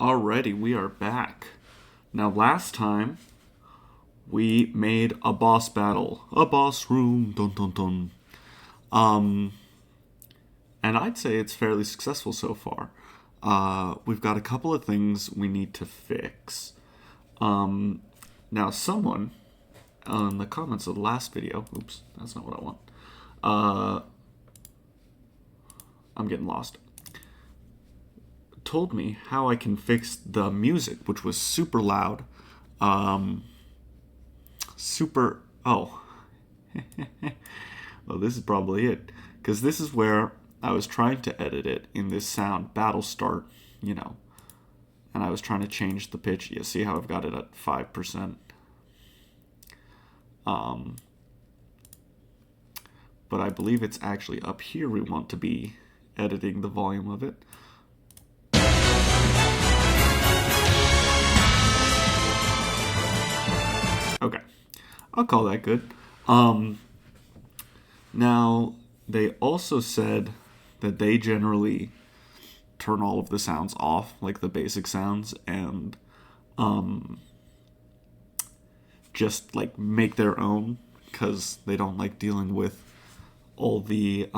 Alrighty, we are back. Now, last time we made a boss battle, a boss room, dun dun dun. Um, and I'd say it's fairly successful so far. We've got a couple of things we need to fix. Now, someone on the comments of the last video, oops, that's not what I want. I'm getting lost. Told me how I can fix the music, which was super loud. Oh. Well, this is probably it. Because this is where I was trying to edit it in this sound, battle start, and I was trying to change the pitch. You see how I've got it at 5%. But I believe it's actually up here we want to be editing the volume of it. Okay, I'll call that good. Now, they also said that they generally turn all of the sounds off, like the basic sounds, and just like make their own, because they don't like dealing with all the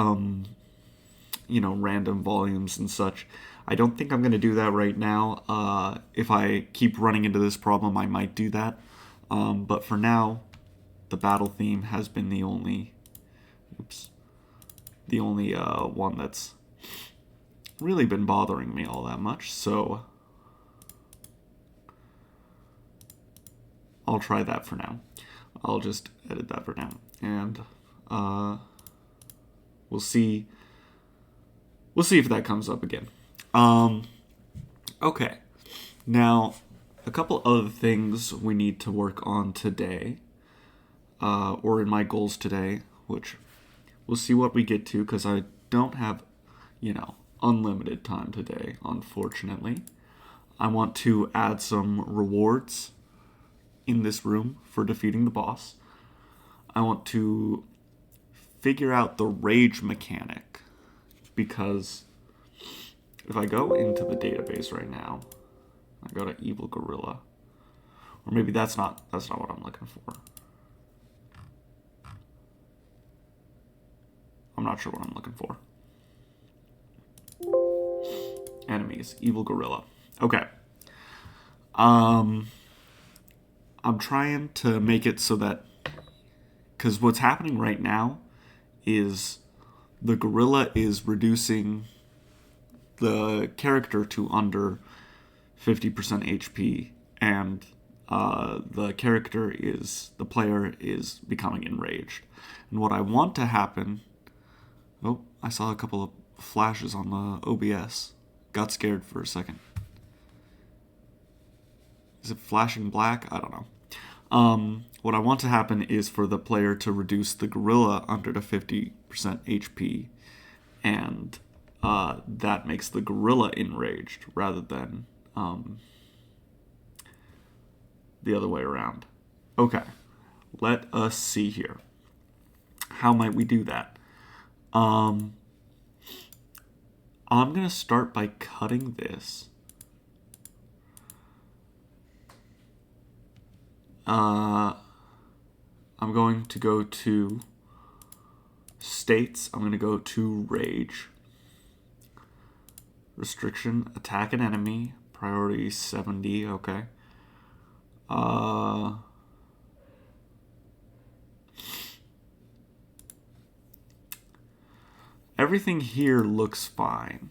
random volumes and such. I don't think I'm going to do that right now. If I keep running into this problem, I might do that. But for now, the battle theme has been the only one that's really been bothering me all that much. So I'll try that for now. I'll just edit that for now, and we'll see. We'll see if that comes up again. Okay, now a couple other things we need to work on today, or in my goals today, which we'll see what we get to, because I don't have, unlimited time today, unfortunately. I want to add some rewards in this room for defeating the boss. I want to figure out the rage mechanic, because if I go into the database right now, I go to Evil Gorilla, or maybe that's not what I'm looking for. I'm not sure what I'm looking for. Enemies, Evil Gorilla. Okay. I'm trying to make it so that, because what's happening right now is the gorilla is reducing the character to under 50% HP, and the player is becoming enraged. And what I want to happen... Oh, I saw a couple of flashes on the OBS. Got scared for a second. Is it flashing black? I don't know. What I want to happen is for the player to reduce the gorilla under to 50% HP, and that makes the gorilla enraged rather than the other way around. Okay, let us see here. How might we do that? I'm going to start by cutting this. I'm going to go to states. I'm going to go to rage. Restriction, attack an enemy. Priority 70, okay. Everything here looks fine.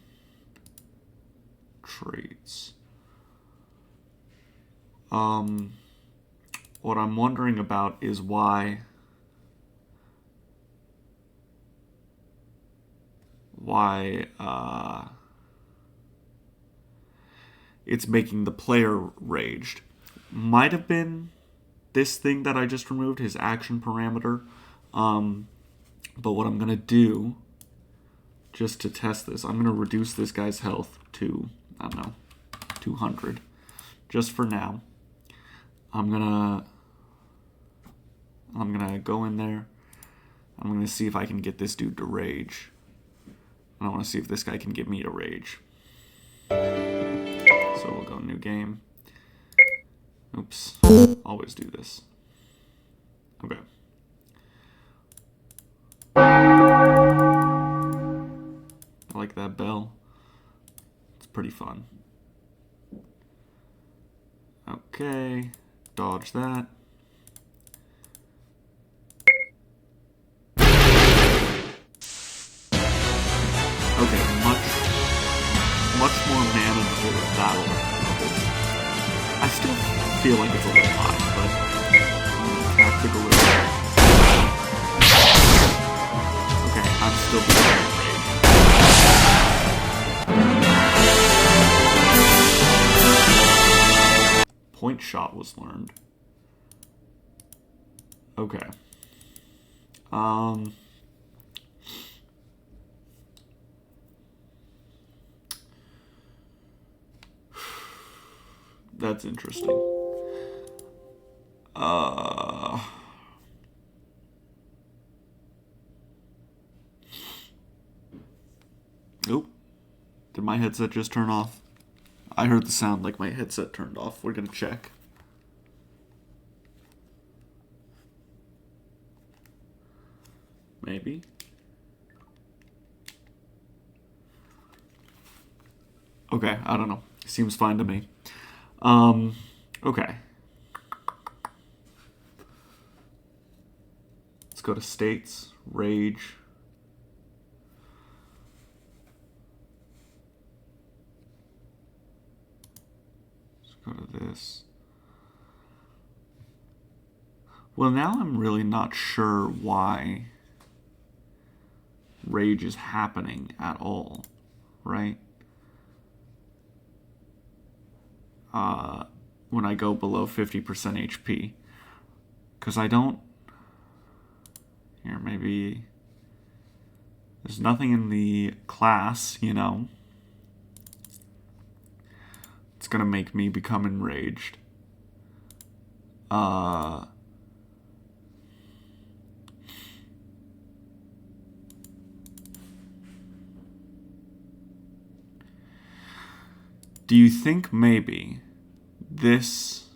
Traits. What I'm wondering about is why it's making the player raged. Might have been this thing that I just removed, his action parameter. But what I'm going to do, just to test this, I'm going to reduce this guy's health to, 200. Just for now. I'm gonna go in there. I'm gonna see if I can get this dude to rage. And I want to see if this guy can get me to rage. So we'll go new Oops. Always do this. Okay. I like that bell. It's pretty fun. Okay. Dodge that. Okay, much more manageable battle levels. I still feel like it's a little high, but tactical rage. Okay, I'm still being rage. Point shot was learned. Okay. That's interesting. Oop. Did my headset just turn off? I heard the sound like my headset turned off. We're gonna check. Maybe. Okay, I don't know. Seems fine to me. Okay. Let's go to states, rage. Let's go to this. Well, now I'm really not sure why rage is happening at all, right? When I go below 50% HP. Because I don't... Here, maybe... There's nothing in the class, you know. It's gonna make me become enraged. Do you think maybe this...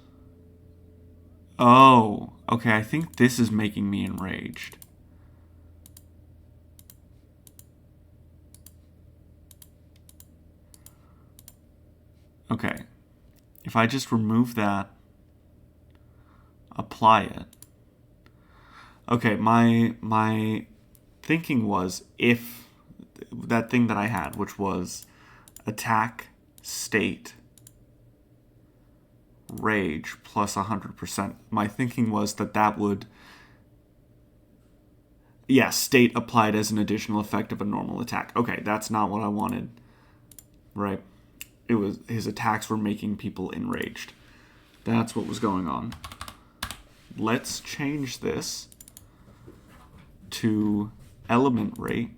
Oh, okay, I think this is making me enraged. Okay, if I just remove that, apply it. Okay, my thinking was if that thing that I had, which was attack, state, rage plus 100%. My thinking was that would... Yeah, state applied as an additional effect of a normal attack. Okay, that's not what I wanted. Right. It was his attacks were making people enraged. That's what was going on. Let's change this to element rate.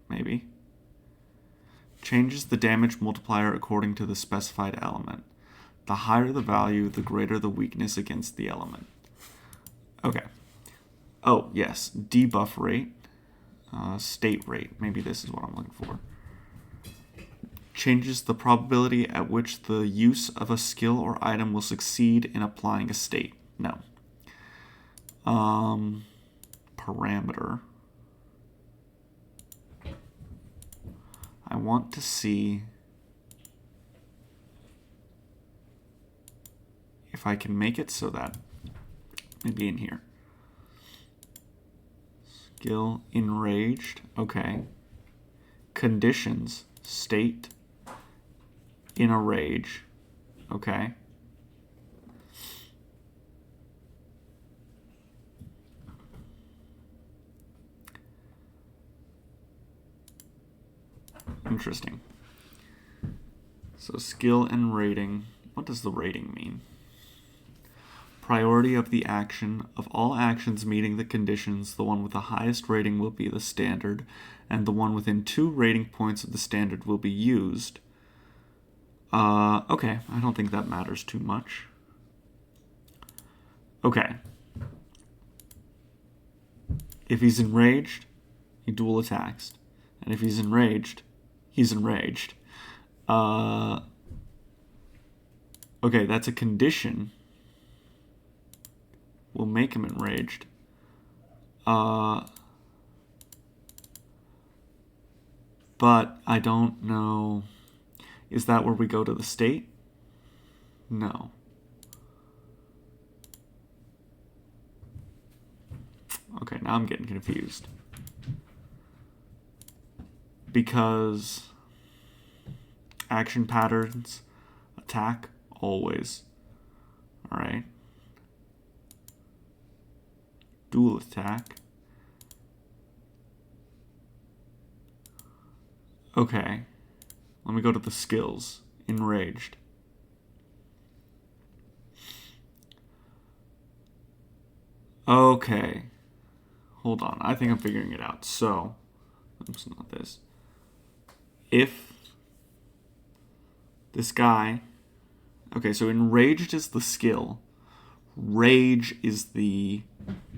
Maybe. Changes the damage multiplier according to the specified element. The higher the value, the greater the weakness against the element. Okay. Oh, yes. Debuff rate. State rate. Maybe this is what I'm looking for. Changes the probability at which the use of a skill or item will succeed in applying a state. No. Parameter. I want to see if I can make it so that maybe in here. Skill enraged. Okay. Conditions. State in a rage. Okay. Interesting. So skill and rating. What does the rating mean? Priority of the action. Of all actions meeting the conditions, the one with the highest rating will be the standard, and the one within 2 rating points of the standard will be used. Okay, I don't think that matters too much. Okay. If he's enraged, he dual attacks. And if he's enraged, he's enraged. Okay, that's a condition. We'll make him enraged. But I don't know. Is that where we go to the state? No. Okay, now I'm getting confused. Because action patterns, attack, always. Alright. Dual attack. Okay. Let me go to the skills. Enraged. Okay. Hold on. I think I'm figuring it out. So, oops, not this. If this guy... Okay, so enraged is the skill. Rage is the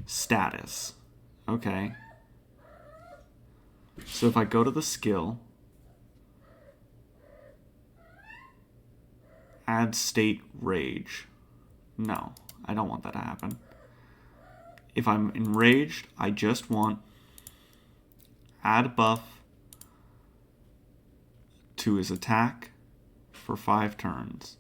status. Okay. So if I go to the skill, add state rage. No, I don't want that to happen. If I'm enraged, I just want add buff to his attack for 5 turns.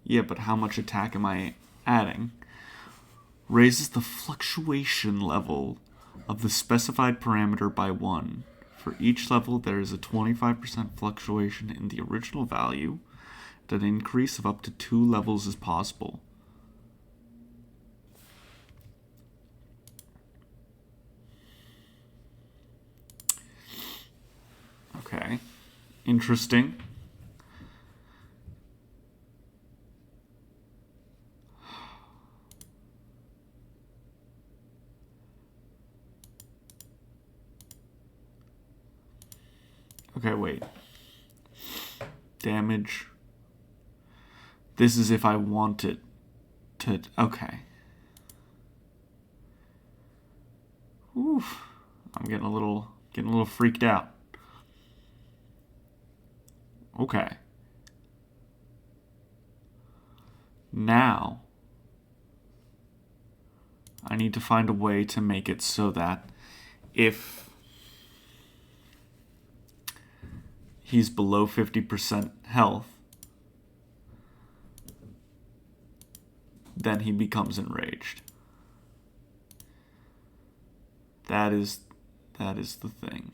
Yeah, but how much attack am I adding? Raises the fluctuation level of the specified parameter by 1. For each level, there is a 25% fluctuation in the original value. An increase of up to 2 levels is possible. Okay. Interesting. Okay, wait. Damage. This is if I want it to... Okay. Oof. I'm getting a little freaked out. Okay. Now, I need to find a way to make it so that if he's below 50% health, then he becomes enraged. That is the thing.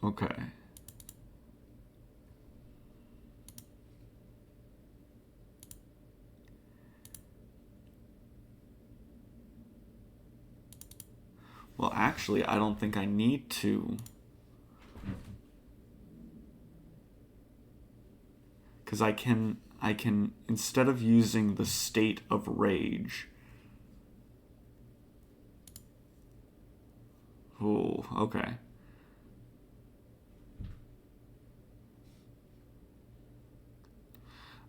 Okay. Well, actually, I don't think I need to. Because I can, instead of using the state of rage. Oh, okay.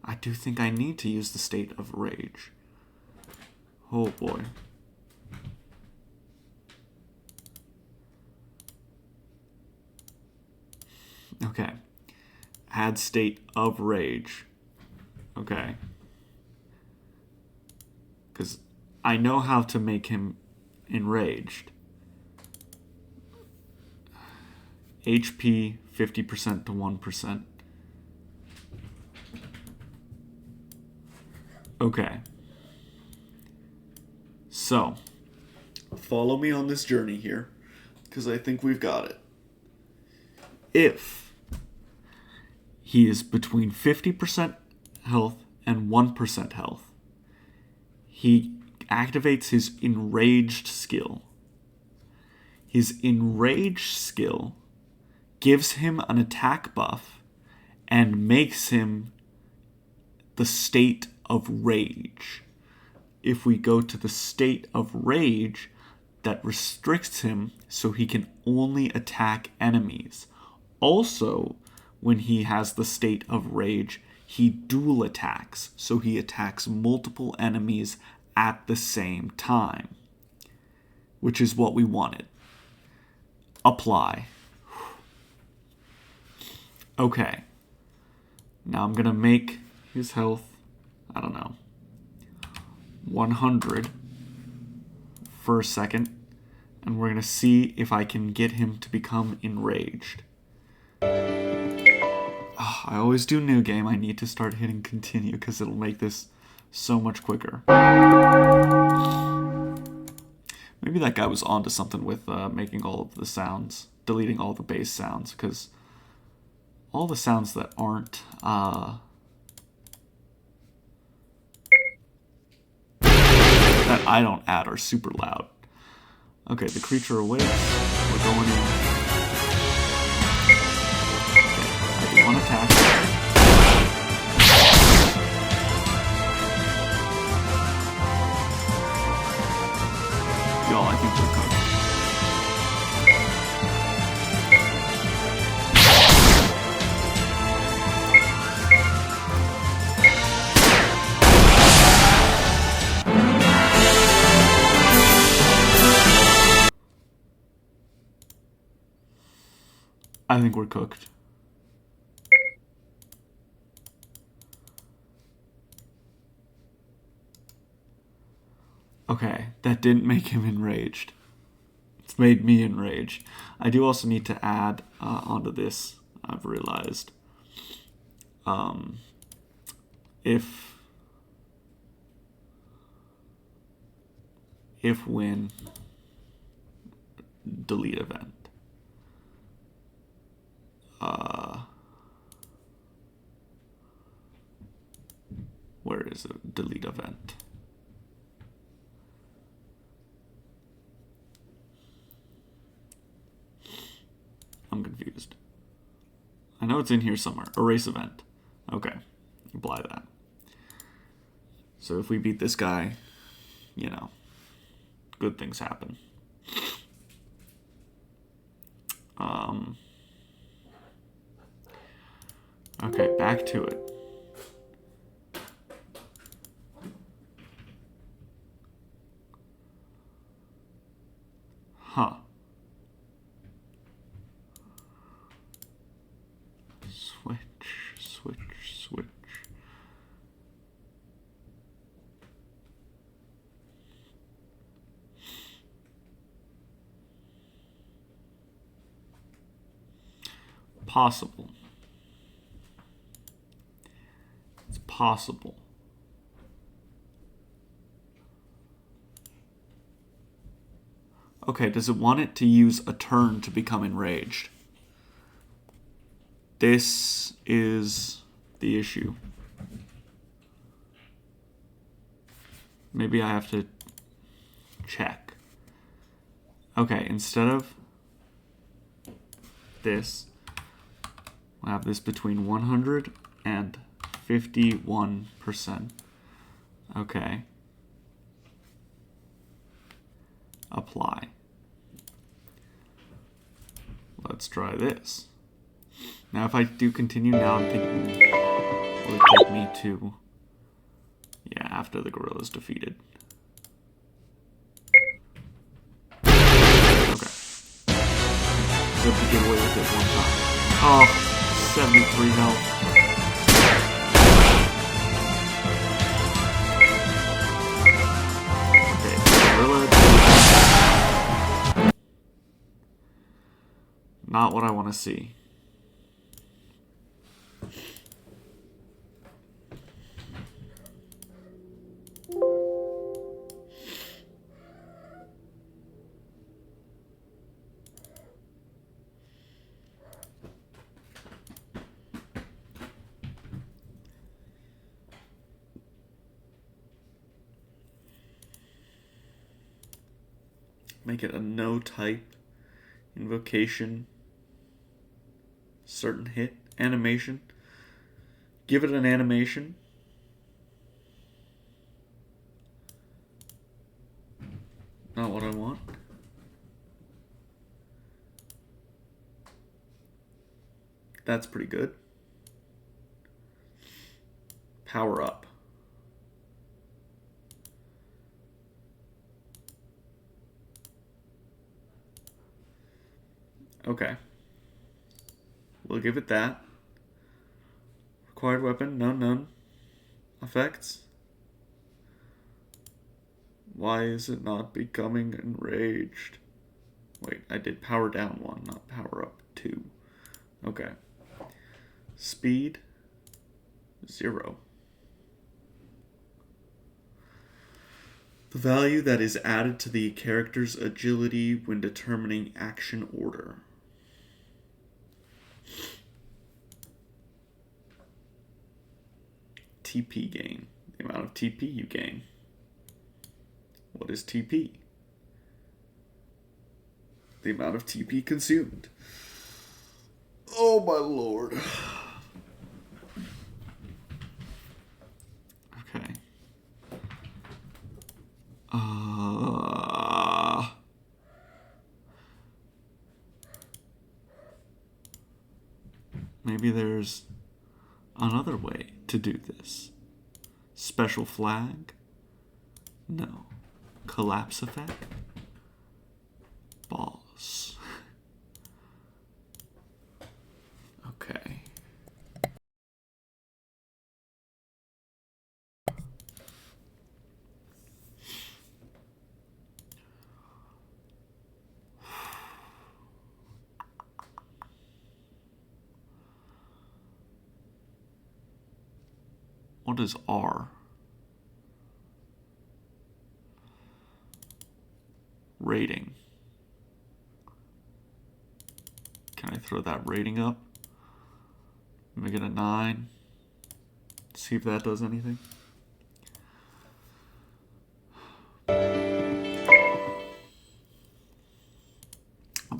I do think I need to use the state of rage. Oh boy. Okay. Add state of rage. Okay. Because I know how to make him enraged. HP 50% to 1%. Okay. So, follow me on this journey here, because I think we've got it. If he is between 50% health and 1% health, he activates his enraged skill. His enraged skill gives him an attack buff and makes him the state of rage. If we go to the state of rage, that restricts him so he can only attack enemies. also, when he has the state of rage, he dual attacks. So he attacks multiple enemies at the same time, which is what we wanted. Apply. Okay. Now I'm going to make his health, I don't know, 100 for a second. And we're going to see if I can get him to become enraged. Oh, I always do new game. I need to start hitting continue because it'll make this so much quicker. Maybe that guy was onto something with making all of the sounds, deleting all the bass sounds, because all the sounds that aren't that I don't add are super loud. Okay, the creature awakes. We're going in. Okay, I do one attack. Y'all, I think we're cooked. I think we're cooked. Okay, that didn't make him enraged. It's made me enraged. I do also need to add onto this, I've realized. If when delete event. Where is it? Delete event. I'm confused. I know it's in here somewhere. Erase event. Okay. Apply that. So if we beat this guy, you know, good things happen. Okay, back to it. Huh. Switch. Possible. It's possible. Okay, does it want it to use a turn to become enraged? This is the issue. Maybe I have to check. Okay, instead of this, we'll have this between 100 and 51%. Okay. Apply. Let's try this. Now if I do continue now, I'm thinking it would take me to, yeah, after the gorilla's defeated. Okay. So to get away with it one time. Oh, 73 health. Not what I want to see. Make it a no type invocation. Certain hit animation. Give it an animation. Not what I want. That's pretty good. Power up. Okay. We'll give it that. Required weapon, none. Effects. Why is it not becoming enraged? Wait, I did power down 1, not power up 2. Okay. Speed, 0. The value that is added to the character's agility when determining action order. TP gain. The amount of TP you gain. What is TP? The amount of TP consumed. Oh my lord. Okay. Maybe there's another way to do this. Special flag? No. Collapse effect? Boss. Okay. What is R? Rating. Can I throw that rating up? Make it a 9. See if that does anything. If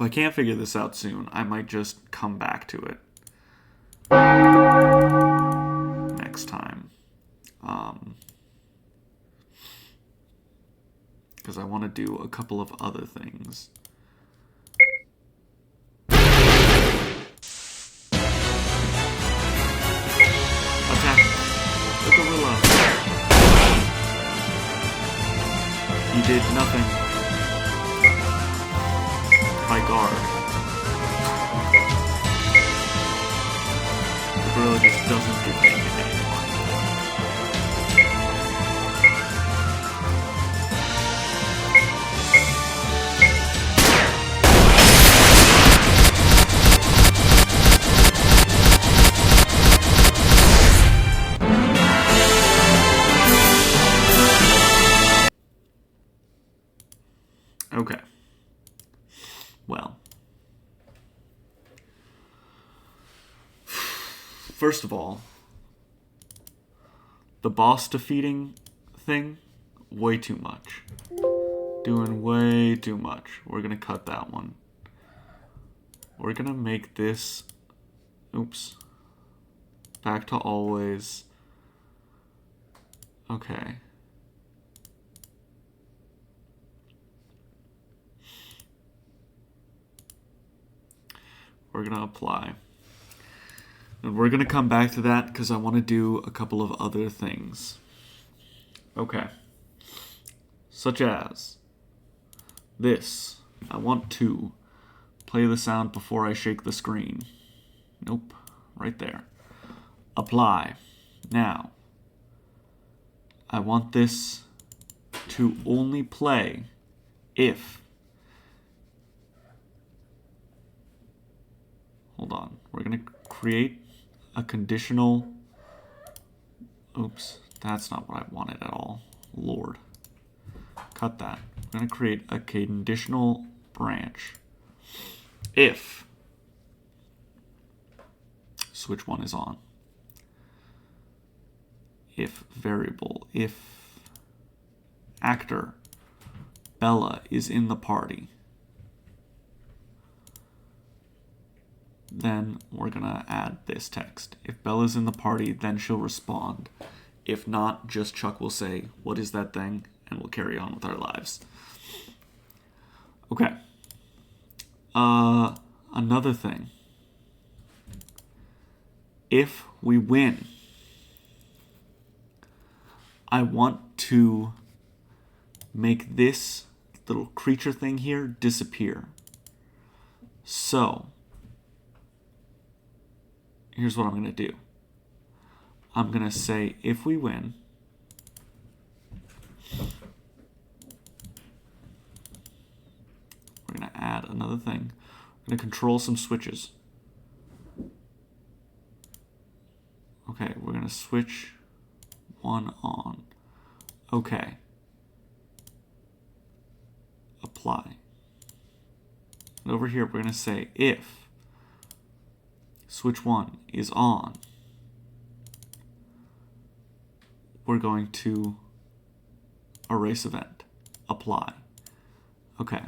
I can't figure this out soon, I might just come back to it next time. Because I want to do a couple of other things. Attack the gorilla. He did nothing. By guard. The gorilla just doesn't do anything anymore. Okay. Well. First of all, the boss defeating thing, way too much. Doing way too much. We're gonna cut that one. We're gonna make this, oops, back to always. Okay. We're gonna apply. And we're gonna come back to that because I want to do a couple of other things. Okay. Such as this. I want to play the sound before I shake the screen. Nope. Right there. Apply. Now, I want this to only play if... Hold on. We're going to create a conditional... Oops. That's not what I wanted at all. Lord. Cut that. I'm going to create a conditional branch. If switch 1 is on. If variable. If actor Bella is in the party. Then we're going to add this text. If Bella's in the party, then she'll respond. If not, just Chuck will say, "What is that thing?" and we'll carry on with our lives. Okay. Another thing. if we win, I want to make this little creature thing here disappear. So, here's what I'm going to do. I'm going to say if we win, we're going to add another thing. We're going to control some switches. Okay, we're going to switch one on. Okay. Apply. And over here, we're going to say if switch 1 is on, we're going to erase event. Apply. Okay.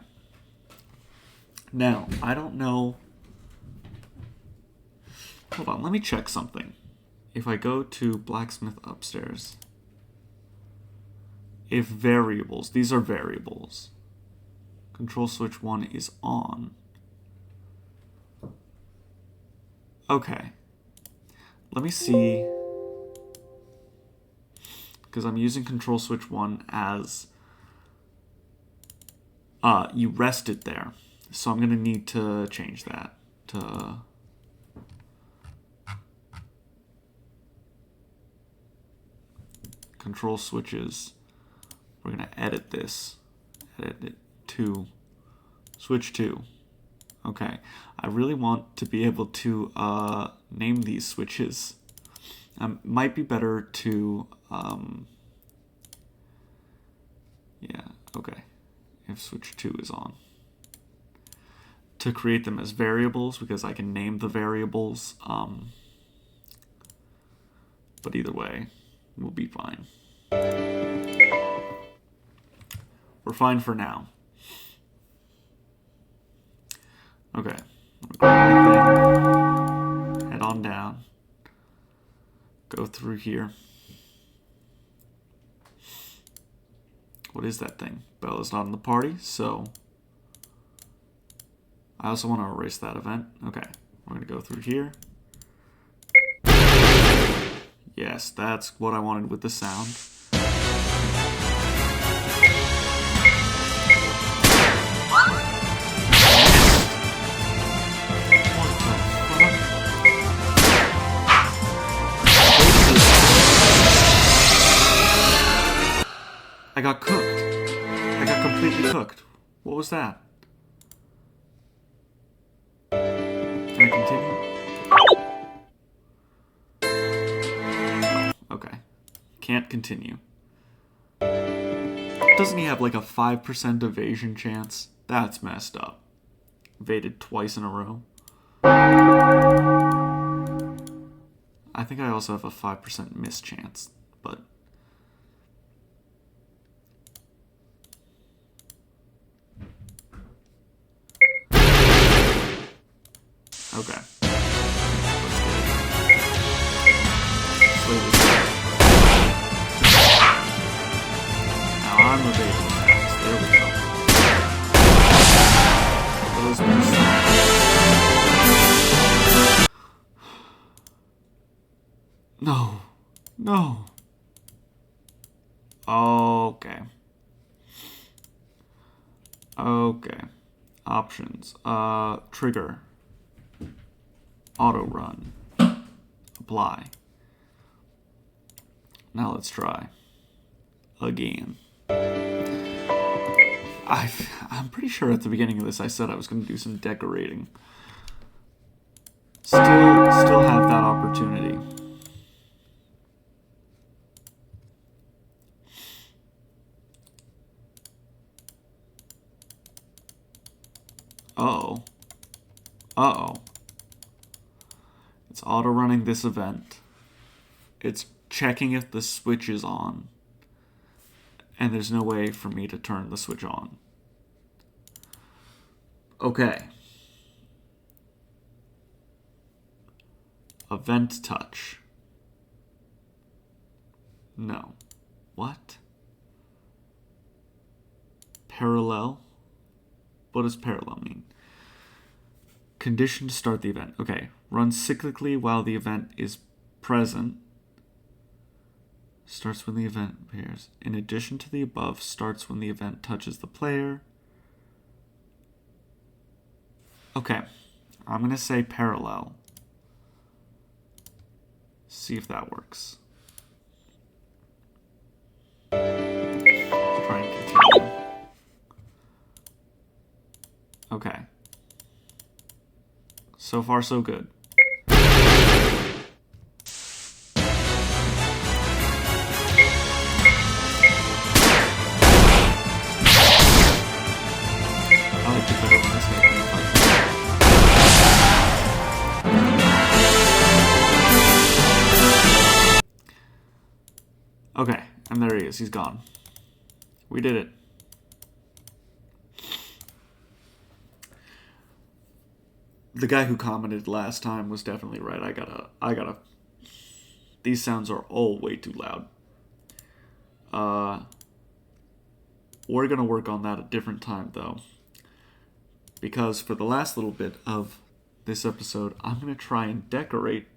Now, I don't know. Hold on, let me check something. If I go to blacksmith upstairs, if variables, these are variables. Control switch 1 is on. Okay. Let me see. Because I'm using control switch 1 as you rest it there. So I'm going to need to change that to control switches. We're going to edit this. Edit it to switch 2. Okay. I really want to be able to name these switches. Might be better to yeah, okay. If switch 2 is on. To create them as variables, because I can name the variables. But either way, we'll be fine. We're fine for now. Okay. Grab my thing. Head on down. Go through here. What is that thing? Bella's not in the party, so I also want to erase that event. Okay, we're going to go through here. Yes, that's what I wanted with the sound. I got cooked. I got completely cooked. What was that? Can I continue? Oh, okay. Can't continue. Doesn't he have like a 5% evasion chance? That's messed up. Evaded twice in a row. I think I also have a 5% miss chance, but okay. Now I'm evading attacks. There we go. Those no. No. Okay. Okay. Options. Trigger. Auto run. Apply. Now let's try. Again. I'm pretty sure at the beginning of this I said I was going to do some decorating. Still have that opportunity. Uh-oh. Uh-oh. It's auto-running this event. It's checking if the switch is on. And there's no way for me to turn the switch on. Okay. Event touch. No. What? Parallel? What does parallel mean? Condition to start the event. Okay. Run cyclically while the event is present. Starts when the event appears. In addition to the above, starts when the event touches the player. Okay. I'm going to say parallel. See if that works. Try and continue. Okay. So far, so good. Okay, and there he is. He's gone. We did it. The guy who commented last time was definitely right. I gotta. These sounds are all way too loud. We're gonna work on that a different time, though. Because for the last little bit of this episode, I'm gonna try and decorate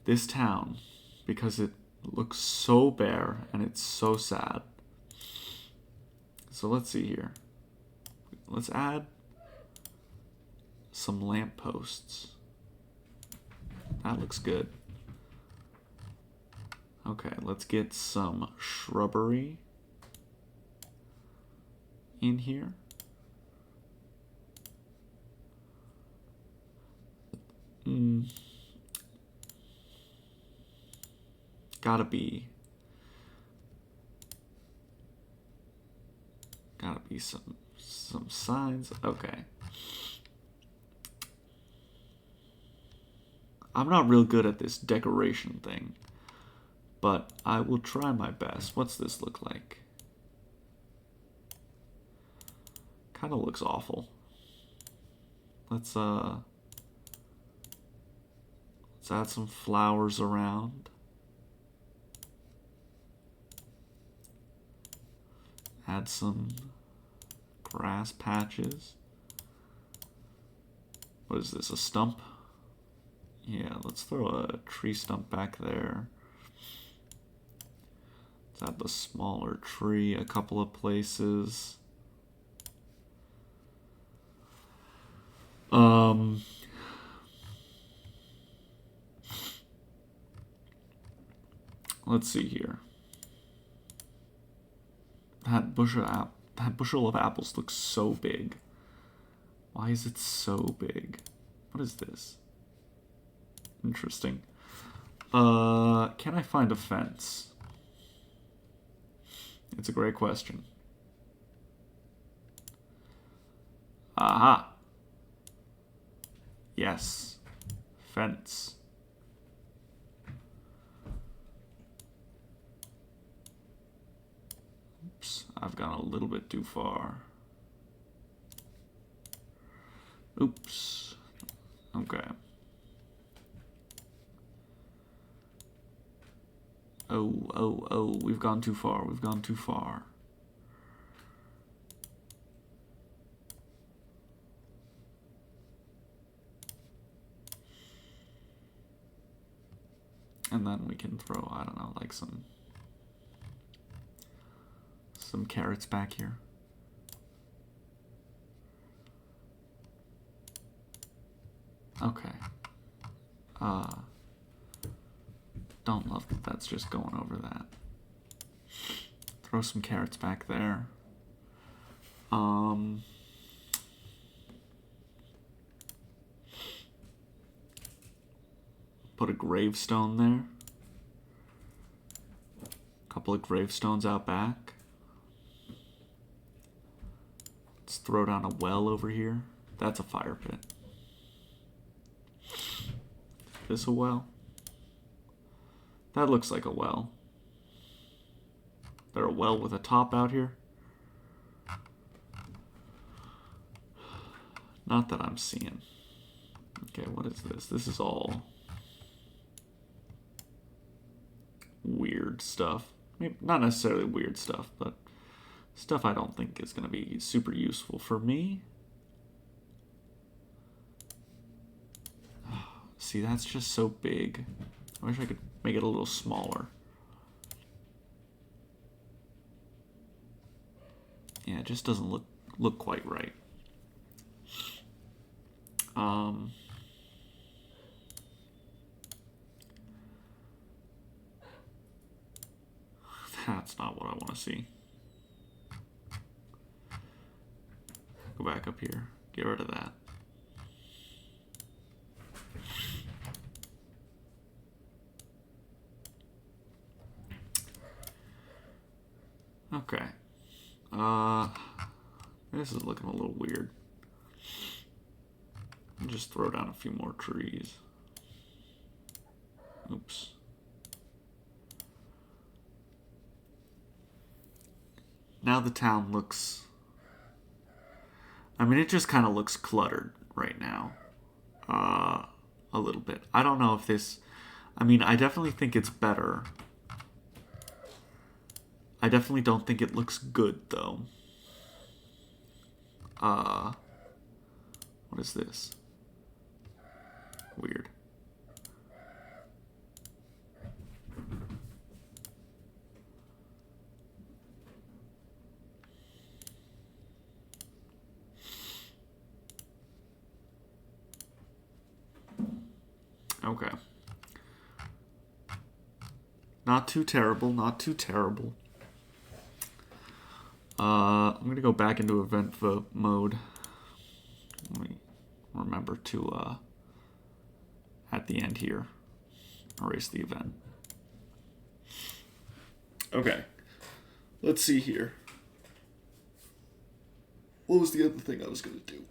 this town. Because it looks so bare and it's so sad. So let's see here. Let's add some lampposts. That looks good. Okay, let's get some shrubbery in here. Gotta be some signs. Okay. I'm not real good at this decoration thing, but I will try my best. What's this look like? Kind of looks awful. Let's add some flowers around. Add some grass patches. What is this, a stump? Yeah, let's throw a tree stump back there. Let's add the smaller tree a couple of places. Let's see here. That bushel of apples looks so big. Why is it so big? What is this? Interesting. Can I find a fence? It's a great question. Aha! Yes. Fence. Oops, I've gone a little bit too far. Oops. Okay. Oh, we've gone too far. We've gone too far. And then we can throw, I don't know, like some carrots back here. Okay. Don't love that that's just going over that. Throw some carrots back there. Put a gravestone there. A couple of gravestones out back. Let's throw down a well over here. That's a fire pit. Is this a well? That looks like a well. Is there a well with a top out here? Not that I'm seeing. Okay, what is this? This is all weird stuff. Maybe not necessarily weird stuff, but stuff I don't think is going to be super useful for me. See, that's just so big. I wish I could make it a little smaller. Yeah, it just doesn't look quite right. That's not what I want to see. Go back up here. Get rid of that. Okay. This is looking a little weird. I'll just throw down a few more trees. Oops. Now the town looks... I mean, it just kind of looks cluttered right now. A little bit. I don't know if this... I mean, I definitely think it's better. I definitely don't think it looks good, though. What is this? Weird. Okay. Not too terrible, not too terrible. I'm going to go back into event mode. Let me remember to, at the end here, erase the event. Okay. Let's see here. What was the other thing I was going to do?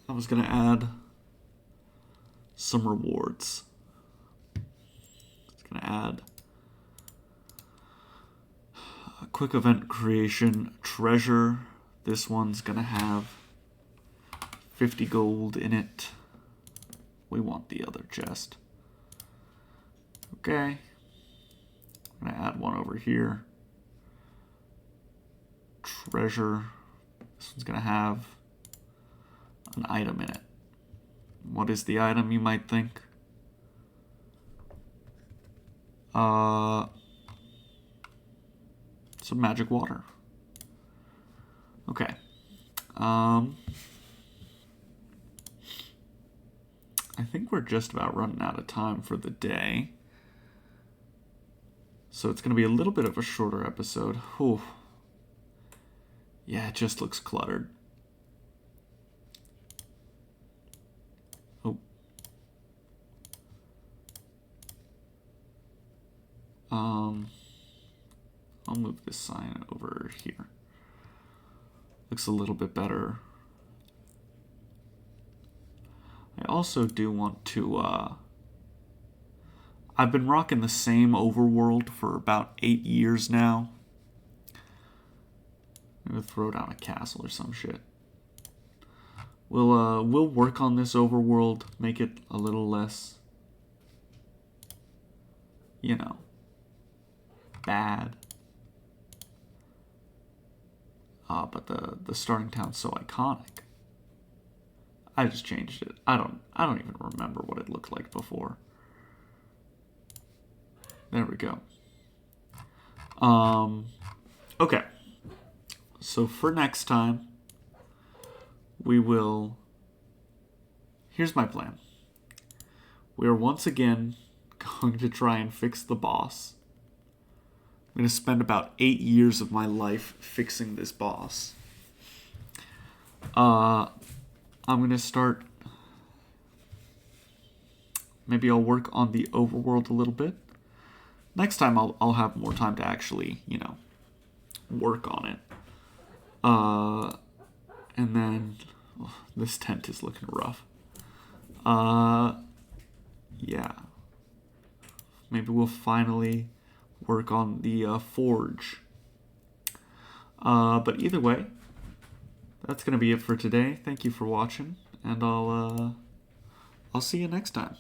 I was going to add some rewards. It's going to add a quick event creation treasure. This one's going to have 50 gold in it. We want the other chest. Okay. I'm going to add one over here. Treasure. This one's going to have an item in it. What is the item, you might think? Some magic water. Okay. I think we're just about running out of time for the day. So it's going to be a little bit of a shorter episode. Whew. Yeah, it just looks cluttered. Oh. I'll move this sign over here. Looks a little bit better. I also do want to, I've been rocking the same overworld for about 8 years now. I'm gonna throw down a castle or some shit. We'll work on this overworld, make it a little less, you know, bad. But the starting town's so iconic. I just changed it. I don't even remember what it looked like before. There we go. Okay. So for next time, we will... Here's my plan. We are once again going to try and fix the boss. I'm going to spend about 8 years of my life fixing this boss. I'm going to start... Maybe I'll work on the overworld a little bit. Next time I'll have more time to actually, you know, work on it. And then... Oh, this tent is looking rough. Yeah. Maybe we'll finally work on the forge. But either way, that's going to be it for today. Thank you for watching, and I'll see you next time.